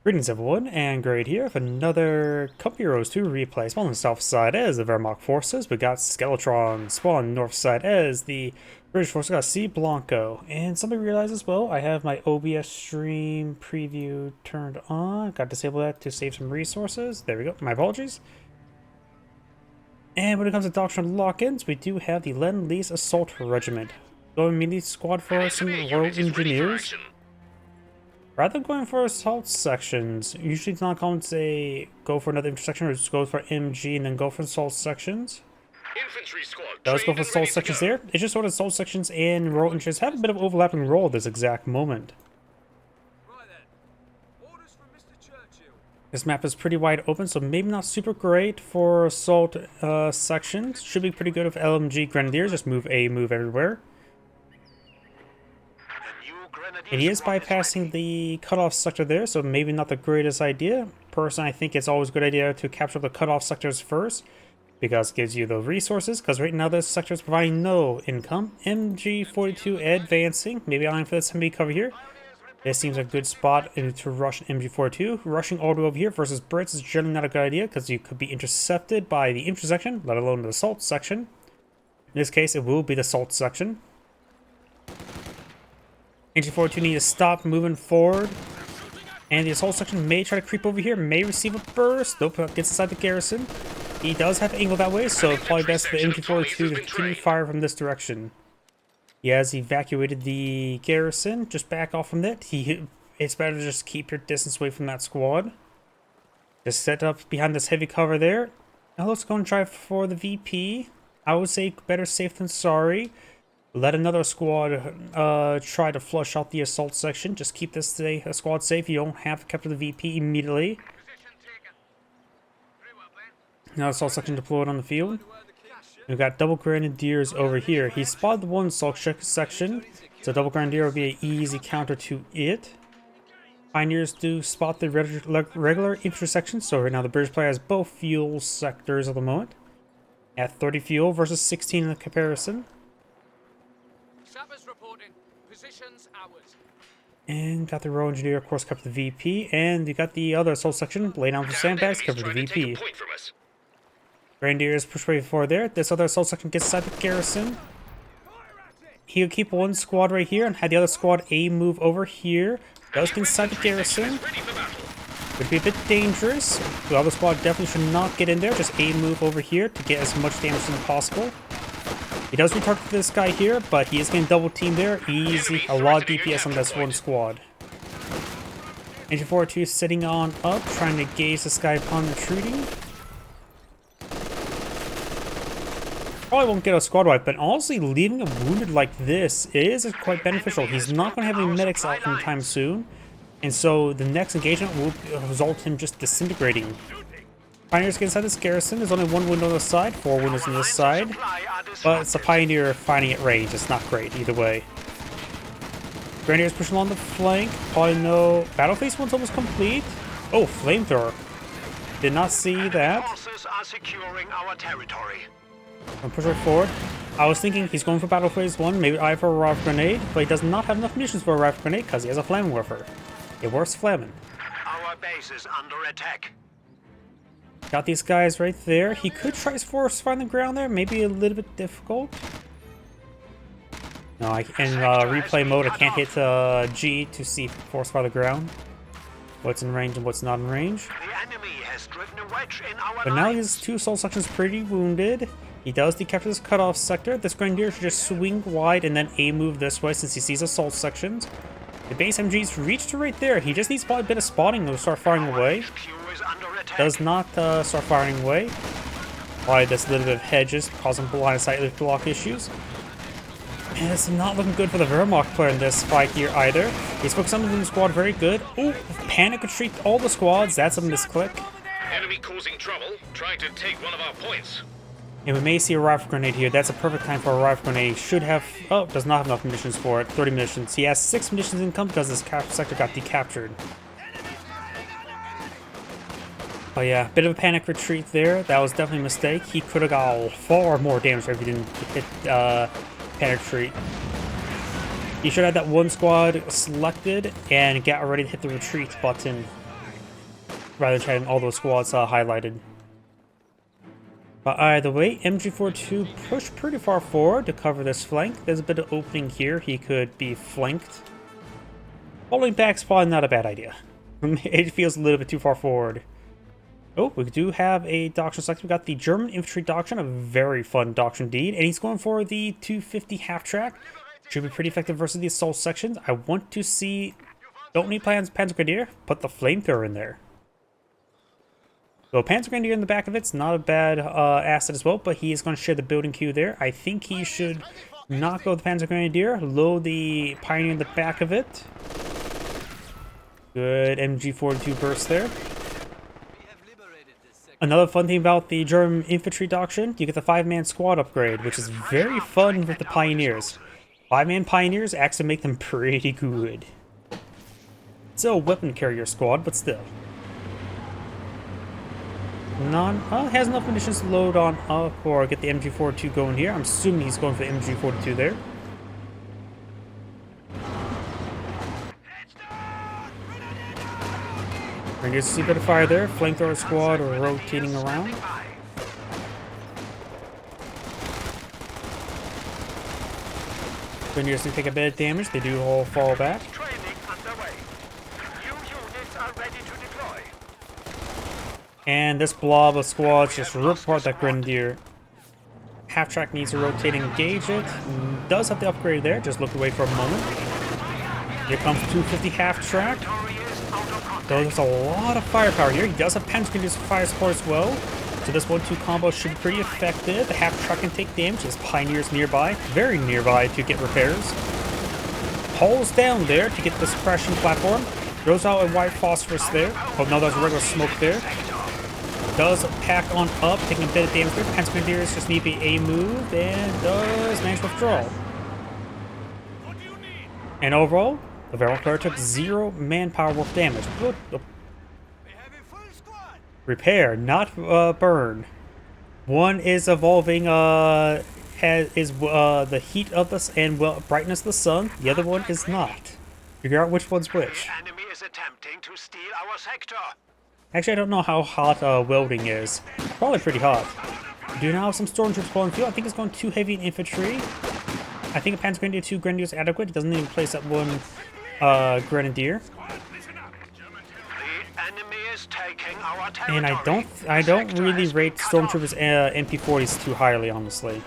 Greetings everyone, and Great here with another Company Heroes 2 replay. Spawn on the south side as the Wehrmacht forces. We got Skeletron. Spawn on the north side as the British forces. We got cblanco. And somebody realized as well, I have my OBS stream preview turned on. Got to disable that to save some resources. There we go, my apologies. And when it comes to doctrinal lock-ins, we do have the Lend-Lease Assault Regiment. Going mini squad for some Royal Engineers. Rather than going for assault sections, usually it's not common to say go for another intersection or just go for MG and then go for assault sections. Infantry squad. Let's go for assault sections there. It's just sort of assault sections and Royal Engineers have a bit of overlapping role at this exact moment. Right then. Orders from Mr. Churchill. This map is pretty wide open, so maybe not super great for assault sections. Should be pretty good with LMG Grenadiers, just move everywhere. And he is bypassing the cutoff sector there, so maybe not the greatest idea. Personally, I think it's always a good idea to capture the cutoff sectors first, because it gives you the resources, because right now this sector is providing no income. MG42 advancing, maybe eyeing for this MB cover here. This seems a good spot to rush MG42. Rushing all the way over here versus Brits is generally not a good idea, because you could be intercepted by the intersection, let alone the assault section. In this case, it will be the assault section. MG42 need to stop moving forward. And the assault section may try to creep over here, may receive a burst. Nope, gets inside the garrison. He does have angle that way, so probably best for MG42 to continue fire from this direction. He has evacuated the garrison. Just back off from that. It's better to just keep your distance away from that squad. Just set up behind this heavy cover there. Now let's go and try for the VP. I would say better safe than sorry. Let another squad try to flush out the assault section. Just keep this squad safe. You don't have to capture the VP immediately. Now assault section deployed on the field. We've got double grenadiers over here. He spotted the one assault section, so double grenadier will be an easy counter to it. Pioneers do spot the regular intersection, so right now the British player has both fuel sectors at the moment. At 30 fuel versus 16 in the comparison. Sappers reporting. Positions ours. And got the Royal Engineer, of course, cover the VP. And you got the other assault section, lay down for sandbags, cover the VP. Grenadiers push way forward there. This other assault section gets inside the garrison. He'll keep one squad right here and have the other squad A move over here. Does get inside the garrison. Would be a bit dangerous. The other squad definitely should not get in there. Just A move over here to get as much damage as possible. He does retarget this guy here, but he is getting double teamed there. Easy. A lot of DPS on this one squad. Engine 42 sitting on up, trying to gauge this guy upon retreating. Probably won't get a squad wipe, but honestly, leaving him wounded like this is quite beneficial. He's not going to have any medics out anytime soon, and so the next engagement will result in him just disintegrating. Pioneers get inside this garrison. There's only one window on the side, 4 windows on this side. But it's a Pioneer fighting at range. It's not great either way. Grenadiers pushing along the flank. Probably no battle phase one's almost complete. Oh, flamethrower. Did not see that. Forces are securing our territory. I'm push right forward. I was thinking he's going for battle phase 1, maybe eye for a rifle grenade, but he does not have enough munitions for a rifle grenade because he has a flammenwerfer. It works flamming. Our base is under attack. Got these guys right there. He could try his force fire on the ground there. Maybe a little bit difficult. No, in replay mode, I can't hit G to see force fire the ground. What's in range and what's not in range. The enemy has driven a wedge in our But now his 2 assault sections pretty wounded. He does decapture this cutoff sector. This grenadier should just swing wide and then A move this way since he sees assault sections. The base MG's reached to right there. He just needs a bit of spotting to start firing away. Does not start firing away. Why this little bit of hedges causing blind sight block issues. And it's not looking good for the Wehrmacht player in this fight here either. He's focused on the squad very good. Ooh, panic retreat all the squads. That's a misclick. Enemy causing trouble, trying to take one of our points. And we may see a rifle grenade here. That's a perfect time for a rifle grenade. Should have... Oh, does not have enough munitions for it. 30 munitions. He has 6 munitions income because this sector got decaptured. Oh yeah, bit of a panic retreat there. That was definitely a mistake. He could have got far more damage if he didn't hit panic retreat. He should have that one squad selected and get ready to hit the retreat button. rather than having all those squads highlighted. But either way, MG42 pushed pretty far forward to cover this flank. There's a bit of opening here. He could be flanked. Falling back's probably not a bad idea. It feels a little bit too far forward. Oh, we do have a doctrine selected. We got the German infantry doctrine, a very fun doctrine indeed. And he's going for the 250 half-track. Should be pretty effective versus the assault sections. I want to see... Don't need Panzer Grenadier. Put the flamethrower in there. So Panzer Grenadier in the back of it's not a bad asset as well, but he is going to share the building queue there. I think he should not go with the Panzer Grenadier. Load the Pioneer in the back of it. Good MG42 burst there. Another fun thing about the German infantry doctrine, you get the 5-man squad upgrade, which is very fun with the Pioneers. 5-man Pioneers actually make them pretty good. Still a weapon carrier squad, but still. Has enough munitions to load on up or get the MG42 going here. I'm assuming he's going for the MG42 there. Grenadiers see a bit of fire there. Flamethrower squad rotating around. Grenadiers do take a bit of damage. They do all fall back. And this blob of squads just rip apart that Grenadier. Half-track needs to rotate and engage it. Does have the upgrade there. Just look away for a moment. Here comes 250 half-track. Though there's a lot of firepower here. He does have Panzer Grenadiers fire support as well. So this 1-2 combo should be pretty effective. The half-track can take damage. His Pioneers nearby. Very nearby to get repairs. Pulls down there to get the suppression platform. Throws out a white phosphorus there. Oh no, there's regular smoke there. Does pack on up, taking a bit of damage there. Panzer Grenadiers just need to be a move and does manage to withdraw. And overall, the Barrel Player took 0 manpower worth damage. Repair, not burn. One is evolving, the heat of the and brightness of the sun. The other one is not. Figure out which one's which. The enemy is attempting to steal our sector. Actually, I don't know how hot welding is. Probably pretty hot. We do now have some stormtroopers pulling field. I think it's going too heavy in infantry. I think a Panzer Grenadier 2 Grenadier is adequate. It doesn't even place that one Grenadier. And I don't really rate stormtroopers MP40s too highly, honestly.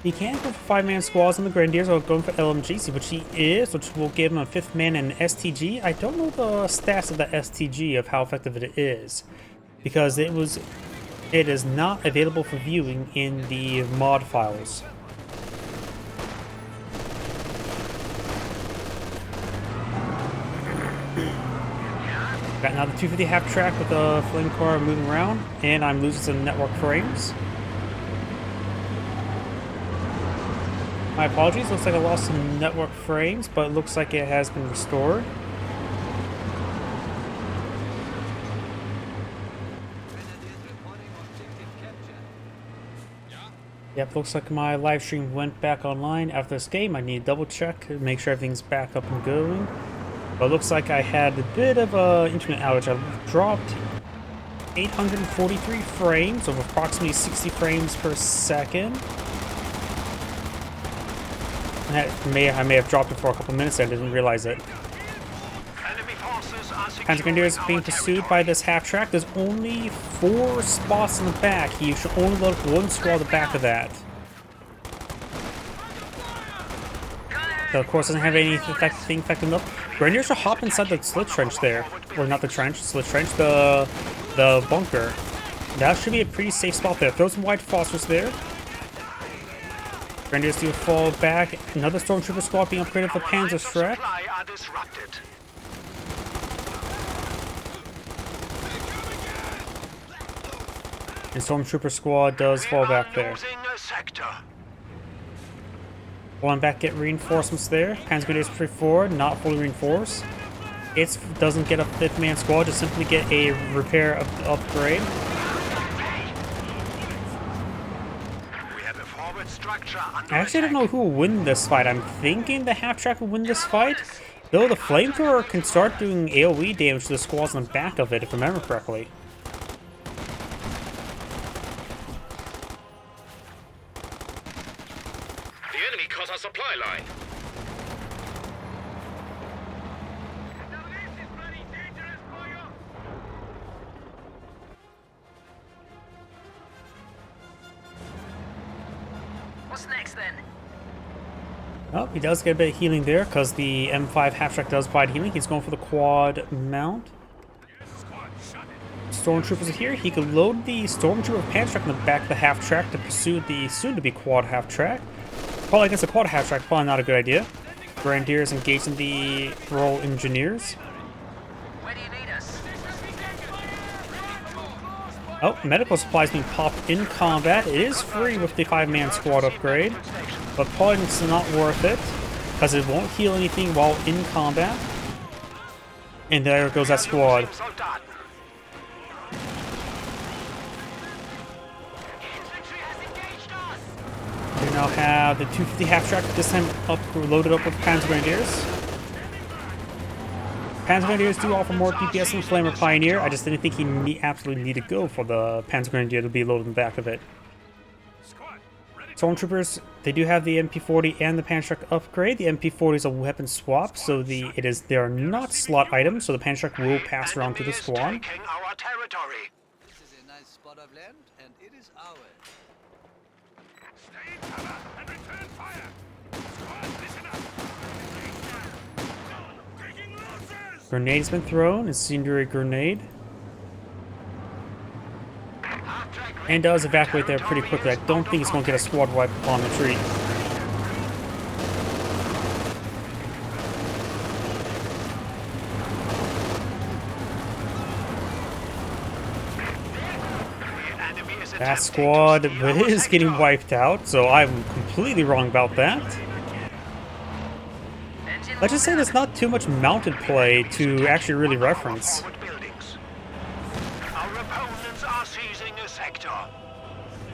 He can go for 5-man squads on the Grenadiers or going for LMGs, which he is, which will give him a 5th man and an STG. I don't know the stats of the STG of how effective it is, because it is not available for viewing in the mod files. Got now the 250 half track with the flame car moving around, and I'm losing some network frames. My apologies, looks like I lost some network frames, but it looks like it has been restored. Yep, looks like my live stream went back online after this game. I need to double check, make sure everything's back up and going. But it looks like I had a bit of an internet outage. I dropped 843 frames of approximately 60 frames per second. I may have dropped it for a couple minutes. I didn't realize it. Panzer Grenadier is being pursued by this half track. There's only 4 spots in the back. He should only load up 1 squad at the back of that. So of course doesn't have anything affecting up. Grenadiers should hop inside the slit trench there. Or not the trench, slit trench, the bunker. That should be a pretty safe spot there. Throw some white phosphorus there. Grenadiers do fall back. Another stormtrooper squad being upgraded for Panzer Strike. And stormtrooper squad does fall back there. Falling back, get reinforcements there. Panzer Grenadiers pretty forward, not fully reinforced. It doesn't get a 5th man squad, just simply get a repair upgrade. I actually don't know who will win this fight. I'm thinking the half-track will win this fight, Though the flamethrower can start doing AoE damage to the squads on the back of it, if I remember correctly. The enemy cut our supply line. Now this is bloody dangerous for you. What's next then? Oh, he does get a bit of healing there, because the M5 half-track does provide healing. He's going for the quad mount. Stormtroopers are here. He could load the Stormtrooper Panther in the back of the half-track to pursue the soon-to-be quad half-track. Probably against a quad half-track, probably not a good idea. Grenadiers engaging the Royal Engineers. Where do you need us? Oh, medical supplies being popped in combat. It is free with the 5-man squad upgrade, but probably it's not worth it, because it won't heal anything while in combat. And there goes that squad. We now have the 250 half-track, this time loaded up with Panzer Grenadiers. Panzer Grenadiers do offer more DPS than Flamer Pioneer. I just didn't think he absolutely needed to go for the Panzer Grenadier to be loaded in the back of it. Stormtroopers, they do have the MP40 and the Panzertruck upgrade. The MP40 is a weapon swap, so they are not slot items, so the Panzertruck will pass around to the squad. This is a nice spot of land, and it is ours. Stay in cover and return fire. Squad, listen up. Taking losses. Grenade's been thrown, incendiary grenade. And does evacuate there pretty quickly. I don't think he's going to get a squad wipe upon retreat. That squad is getting wiped out, so I'm completely wrong about that. Let's just say there's not too much mounted play to actually really reference. Our opponents are seizing a sector.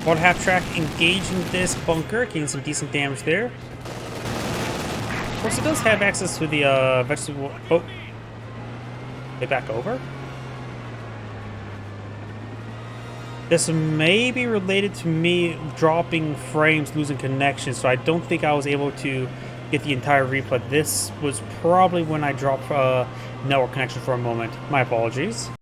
Quad half-track engaging this bunker, getting some decent damage there. Of course, it does have access to the vegetable. Oh, they back over. This may be related to me dropping frames, losing connection, so I don't think I was able to get the entire replay. This was probably when I dropped network connection for a moment. My apologies.